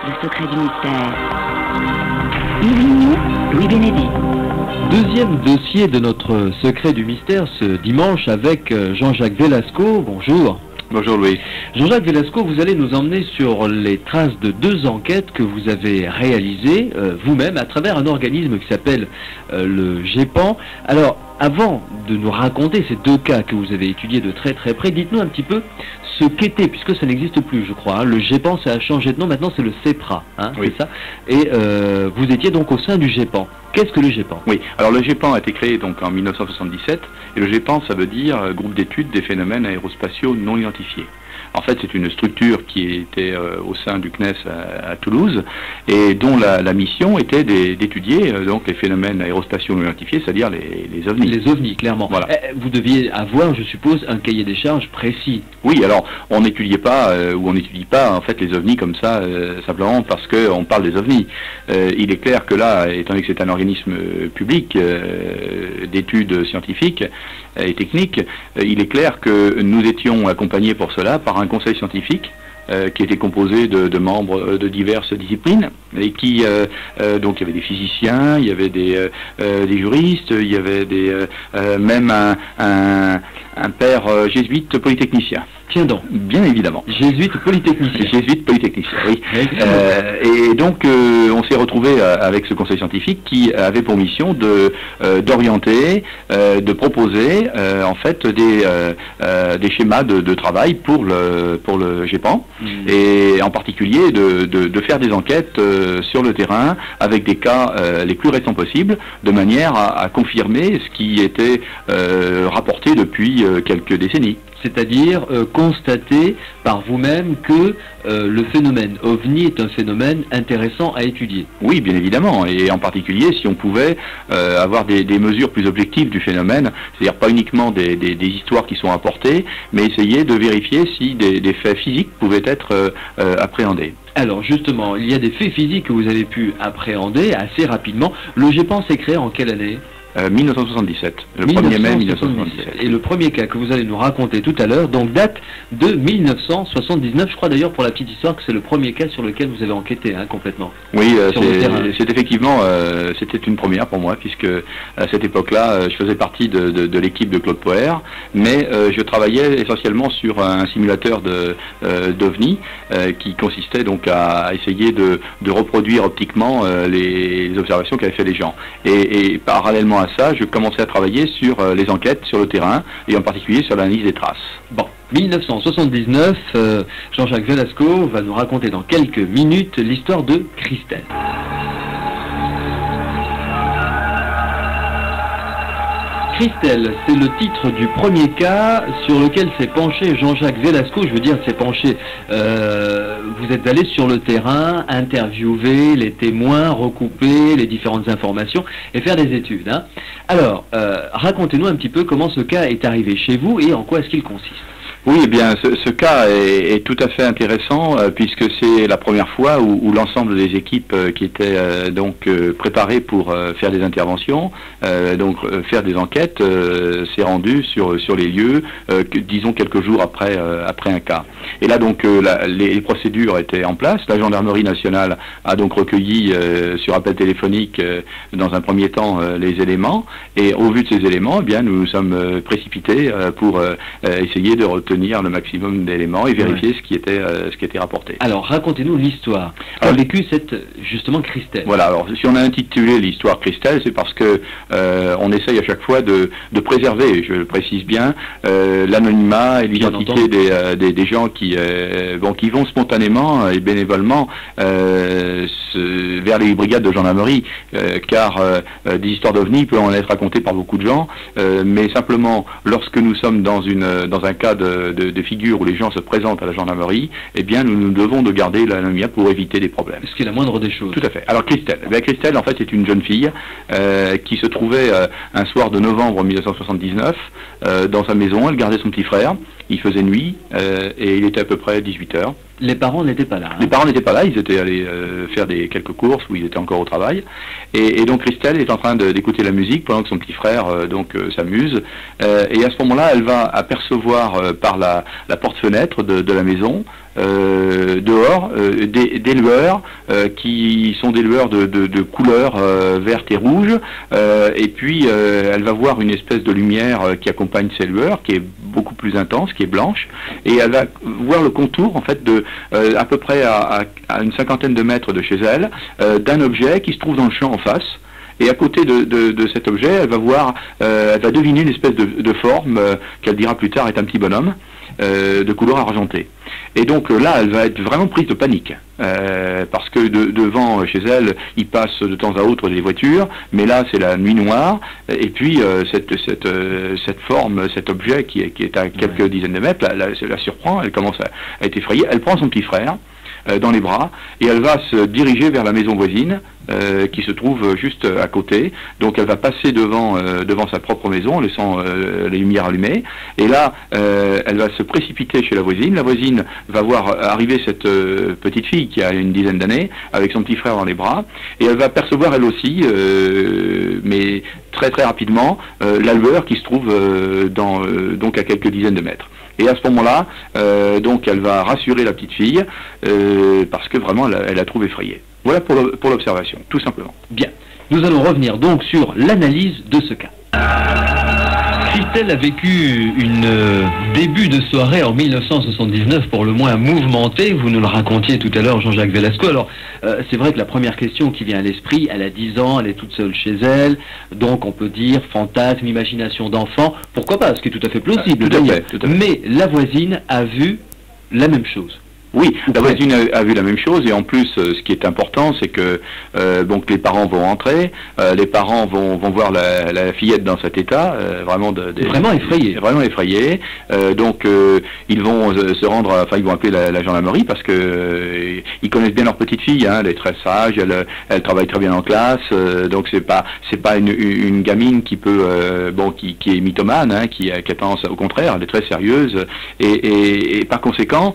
Le secret du mystère. Yves Lignon, Louis Bénédit. Deuxième dossier de notre secret du mystère ce dimanche avec Jean-Jacques Velasco. Bonjour. Bonjour Louis. Jean-Jacques Velasco, vous allez nous emmener sur les traces de deux enquêtes que vous avez réalisées vous-même à travers un organisme qui s'appelle le GEPAN. Alors, avant de nous raconter ces deux cas que vous avez étudiés de très très près, dites-nous un petit peu ce qu'était, puisque ça n'existe plus je crois, hein. Le GEPAN ça a changé de nom, maintenant c'est le CEPRA, hein, oui. C'est ça. Et vous étiez donc au sein du GEPAN. Qu'est-ce que le GEPAN? Oui, alors le GEPAN a été créé donc en 1977, et le GEPAN ça veut dire groupe d'études des phénomènes aérospatiaux non identifiés. En fait, c'est une structure qui était au sein du CNES à Toulouse et dont la mission était d'étudier donc les phénomènes aérospatiaux non identifiés, c'est-à-dire les ovnis. Les ovnis, clairement. Voilà. Vous deviez avoir, je suppose, un cahier des charges précis. Oui, alors on n'étudiait pas ou on n'étudie pas en fait les ovnis comme ça simplement parce que on parle des ovnis. Il est clair que là, étant donné que c'est un organisme public d'études scientifiques et techniques, il est clair que nous étions accompagnés pour cela par un conseil scientifique qui était composé de membres de diverses disciplines et qui donc il y avait des physiciens, il y avait des juristes, il y avait même un père jésuite polytechnicien. Tiens donc. Bien évidemment. Jésuite polytechnicien. Jésuite polytechnicien, oui. Et donc on s'est retrouvé avec ce conseil scientifique qui avait pour mission d'orienter, de proposer en fait des schémas de travail pour le GEPAN et en particulier de faire des enquêtes sur le terrain avec des cas les plus récents possibles de manière à confirmer ce qui était rapporté depuis quelques décennies. C'est-à-dire constater par vous-même que le phénomène OVNI est un phénomène intéressant à étudier. Oui, bien évidemment, et en particulier si on pouvait avoir des mesures plus objectives du phénomène, c'est-à-dire pas uniquement des histoires qui sont apportées, mais essayer de vérifier si des faits physiques pouvaient être appréhendés. Alors justement, il y a des faits physiques que vous avez pu appréhender assez rapidement. Le GEPAN s'est créé en quelle année ? 1977, le 1er mai 1977. Et le premier cas que vous allez nous raconter tout à l'heure, donc date de 1979, je crois d'ailleurs pour la petite histoire que c'est le premier cas sur lequel vous avez enquêté complètement. Oui, c'est effectivement, c'était une première pour moi, puisque à cette époque-là, je faisais partie de l'équipe de Claude Poher, mais je travaillais essentiellement sur un simulateur d'OVNI qui consistait donc à essayer de reproduire optiquement les observations qu'avaient fait les gens. Et parallèlement à ça, je commençais à travailler sur les enquêtes sur le terrain et en particulier sur l'analyse des traces. Bon, 1979, Jean-Jacques Velasco va nous raconter dans quelques minutes l'histoire de Christelle. Christelle, c'est le titre du premier cas sur lequel s'est penché Jean-Jacques Velasco. Je veux dire, s'est penché. Vous êtes allé sur le terrain, interviewer les témoins, recouper les différentes informations et faire des études. Alors, racontez-nous un petit peu comment ce cas est arrivé chez vous et en quoi est-ce qu'il consiste. Oui, eh bien, ce cas est tout à fait intéressant puisque c'est la première fois où l'ensemble des équipes qui étaient donc préparées pour faire des interventions, donc faire des enquêtes, s'est rendu sur les lieux, disons quelques jours après un cas. Et là donc les procédures étaient en place. La gendarmerie nationale a donc recueilli sur appel téléphonique dans un premier temps les éléments et au vu de ces éléments, eh bien nous nous sommes précipités pour essayer de retenir le maximum d'éléments et vérifier ce qui était rapporté. Alors racontez-nous l'histoire qu'a vécu cette justement Christelle. Voilà, alors si on a intitulé l'histoire Christelle, c'est parce que on essaye à chaque fois de préserver, je le précise bien, l'anonymat et l'identité des gens qui vont spontanément et bénévolement vers les brigades de gendarmerie, car des histoires d'OVNI peuvent en être racontées par beaucoup de gens, mais simplement lorsque nous sommes dans un cas de figure où les gens se présentent à la gendarmerie, eh bien nous devons de garder l'anonymat pour éviter des problèmes. Ce qui est la moindre des choses. Tout à fait. Alors Christelle, Christelle en fait est une jeune fille qui se trouvait un soir de novembre 1979 dans sa maison. Elle gardait son petit frère, il faisait nuit et il était à peu près 18h. Les parents n'étaient pas là. Les parents n'étaient pas là, ils étaient allés faire quelques courses où ils étaient encore au travail. Et donc Christelle est en train d'écouter la musique pendant que son petit frère s'amuse. Et à ce moment-là, elle va apercevoir par la porte-fenêtre de la maison dehors des lueurs qui sont des lueurs de couleur verte et rouge, et puis elle va voir une espèce de lumière qui accompagne ces lueurs, qui est beaucoup plus intense, qui est blanche, et elle va voir le contour en fait de à peu près à une cinquantaine de mètres de chez elle d'un objet qui se trouve dans le champ en face. Et à côté de cet objet, elle va deviner une espèce de forme qu'elle dira plus tard est un petit bonhomme de couleur argentée. Et donc là, elle va être vraiment prise de panique, parce que devant chez elle, il passe de temps à autre des voitures, mais là c'est la nuit noire, et puis cette forme, cet objet qui est à quelques dizaines de mètres, la surprend, elle commence à être effrayée, elle prend son petit frère dans les bras, et elle va se diriger vers la maison voisine, qui se trouve juste à côté. Donc elle va passer devant sa propre maison en laissant les lumières allumées, et là elle va se précipiter chez la voisine. La voisine va voir arriver cette petite fille qui a une dizaine d'années avec son petit frère dans les bras, et elle va percevoir elle aussi, mais très très rapidement, la lueur qui se trouve donc à quelques dizaines de mètres. Et à ce moment-là, donc elle va rassurer la petite fille, parce que vraiment elle la trouve effrayée. Voilà pour l'observation, tout simplement. Bien. Nous allons revenir donc sur l'analyse de ce cas. Christelle a vécu une début de soirée en 1979 pour le moins mouvementé. Vous nous le racontiez tout à l'heure, Jean-Jacques Velasco. Alors, c'est vrai que la première question qui vient à l'esprit, elle a 10 ans, elle est toute seule chez elle, donc on peut dire fantasme, imagination d'enfant, pourquoi pas, ce qui est tout à fait plausible d'ailleurs. Mais la voisine a vu la même chose. Oui, la voisine a vu la même chose, et en plus, ce qui est important, c'est que donc les parents vont entrer, les parents vont voir la fillette dans cet état, vraiment vraiment effrayés. Vraiment effrayés. Donc ils vont se rendre, enfin ils vont appeler la gendarmerie, parce que ils connaissent bien leur petite fille, hein, elle est très sage, elle travaille très bien en classe, donc c'est pas une gamine qui peut qui est mythomane, hein, qui a tendance, au contraire, elle est très sérieuse, et par conséquent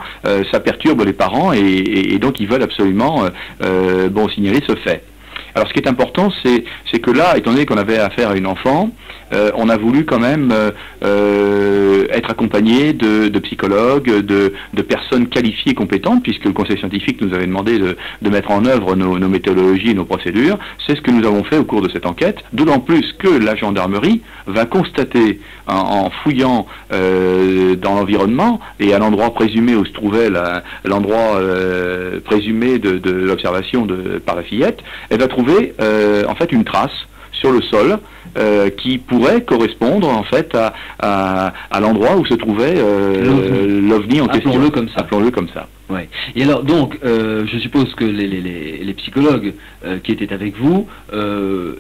ça perturbe les parents, et donc ils veulent absolument signaler ce fait. Alors ce qui est important, c'est que là, étant donné qu'on avait affaire à une enfant, on a voulu quand même être accompagné de psychologues, de personnes qualifiées et compétentes, puisque le conseil scientifique nous avait demandé de mettre en œuvre nos méthodologies et nos procédures. C'est ce que nous avons fait au cours de cette enquête, d'autant plus que la gendarmerie va constater, en fouillant dans l'environnement et à l'endroit présumé où se trouvait l'endroit présumé de l'observation par la fillette, elle va trouver en fait une trace sur le sol qui pourrait correspondre en fait à l'endroit où se trouvait l'OVNI en question. Appelons-le comme ça. Ouais. Et alors donc, je suppose que les psychologues qui étaient avec vous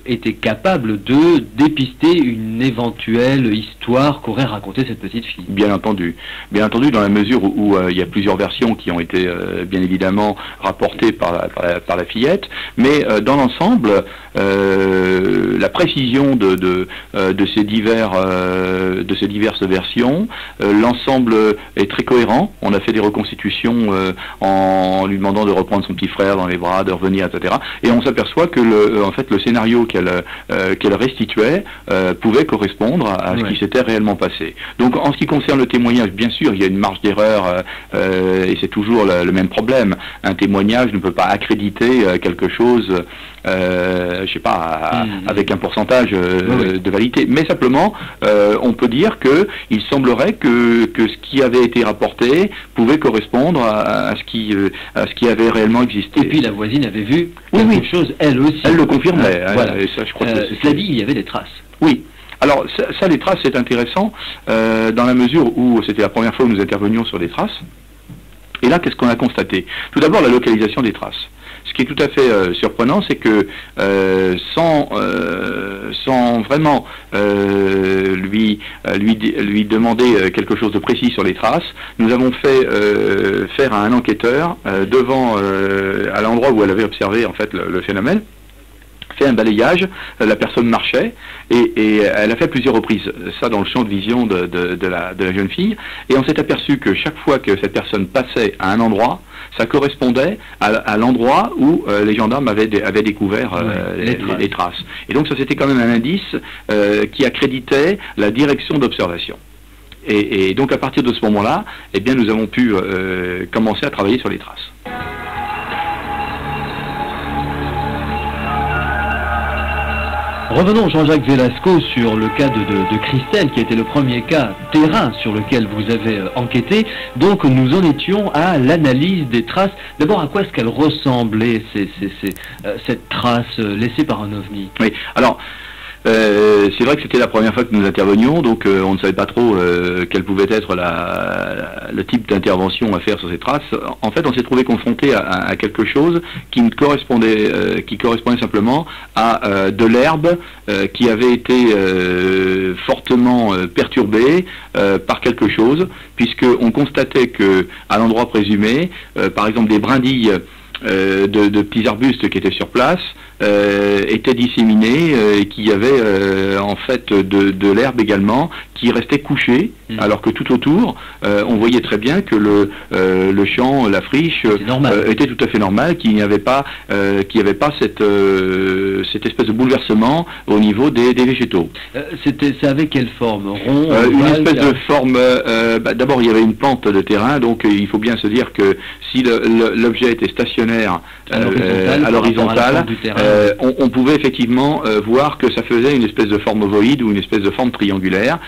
étaient capables de dépister une éventuelle histoire qu'aurait racontée cette petite fille. Bien entendu, dans la mesure où il y a plusieurs versions qui ont été bien évidemment rapportées par la fillette, mais dans l'ensemble, la précision de ces diverses versions, l'ensemble est très cohérent. On a fait des reconstitutions en lui demandant de reprendre son petit frère dans les bras, de revenir, etc. Et on s'aperçoit que le scénario qu'elle restituait pouvait correspondre à ce qui s'était réellement passé. Donc en ce qui concerne le témoignage, bien sûr, il y a une marge d'erreur, et c'est toujours le même problème. Un témoignage ne peut pas accréditer quelque chose, je sais pas, avec un pourcentage de validité. Mais simplement, on peut dire que il semblerait que ce qui avait été rapporté pouvait correspondre à ce qui avait réellement existé. Et puis la voisine avait vu quelque chose, elle aussi. Elle le confirmait. Voilà. Et ça, je crois que cela dit, il y avait des traces. Oui. Alors ça, les traces, c'est intéressant dans la mesure où c'était la première fois que nous intervenions sur des traces. Et là, qu'est-ce qu'on a constaté? Tout d'abord, la localisation des traces. Ce qui est tout à fait surprenant, c'est que sans vraiment lui demander quelque chose de précis sur les traces, nous avons fait faire à un enquêteur à l'endroit où elle avait observé en fait le phénomène, fait un balayage, la personne marchait, et elle a fait plusieurs reprises ça dans le champ de vision de la jeune fille, et on s'est aperçu que chaque fois que cette personne passait à un endroit, ça correspondait à l'endroit où les gendarmes avaient découvert les traces. Et donc ça, c'était quand même un indice qui accréditait la direction d'observation. Et donc à partir de ce moment-là, eh bien nous avons pu commencer à travailler sur les traces. Revenons, Jean-Jacques Velasco, sur le cas de Christelle, qui était le premier cas terrain sur lequel vous avez enquêté. Donc nous en étions à l'analyse des traces. D'abord, à quoi est-ce qu'elle ressemblait, cette trace laissée par un ovni? Oui, alors... c'est vrai que c'était la première fois que nous intervenions, donc on ne savait pas trop quel pouvait être le type d'intervention à faire sur ces traces. En fait, on s'est trouvé confronté à quelque chose qui correspondait simplement à de l'herbe qui avait été fortement perturbée par quelque chose, puisqu'on constatait que à l'endroit présumé, par exemple des brindilles de petits arbustes qui étaient sur place étaient disséminés et qu'il y avait en fait de l'herbe également qui restait couchée, alors que tout autour on voyait très bien que le champ, la friche était tout à fait normal, qu'il n'y avait pas cette espèce de bouleversement au niveau des végétaux. Ça avait quelle forme? Rond, une espèce de forme. D'abord, il y avait une pente de terrain, donc il faut bien se dire que si l'objet était stationnaire à l'horizontale, on pouvait effectivement voir que ça faisait une espèce de forme ovoïde ou une espèce de forme triangulaire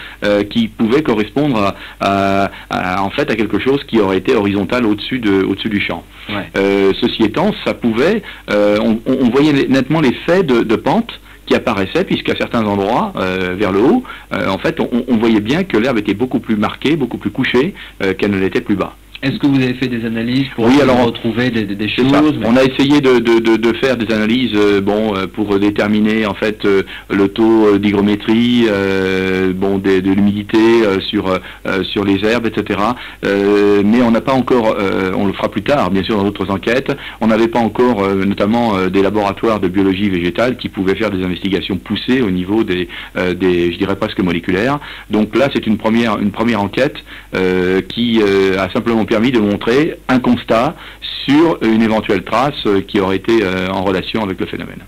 qui pouvait correspondre en fait à quelque chose qui aurait été horizontal au-dessus du champ. Ouais. Ceci étant, ça pouvait, on voyait nettement l'effet de pente qui apparaissait, puisqu'à certains endroits, vers le haut, en fait, on voyait bien que l'herbe était beaucoup plus marquée, beaucoup plus couchée, qu'elle ne l'était plus bas. Est-ce que vous avez fait des analyses pour retrouver des choses? On a essayé de faire des analyses pour déterminer en fait le taux d'hygrométrie, de l'humidité sur les herbes, etc. Mais on n'a pas encore, on le fera plus tard, bien sûr, dans d'autres enquêtes, on n'avait pas encore notamment des laboratoires de biologie végétale qui pouvaient faire des investigations poussées au niveau des je dirais presque moléculaires. Donc là, c'est une première enquête qui a simplement permis de montrer un constat sur une éventuelle trace qui aurait été en relation avec le phénomène.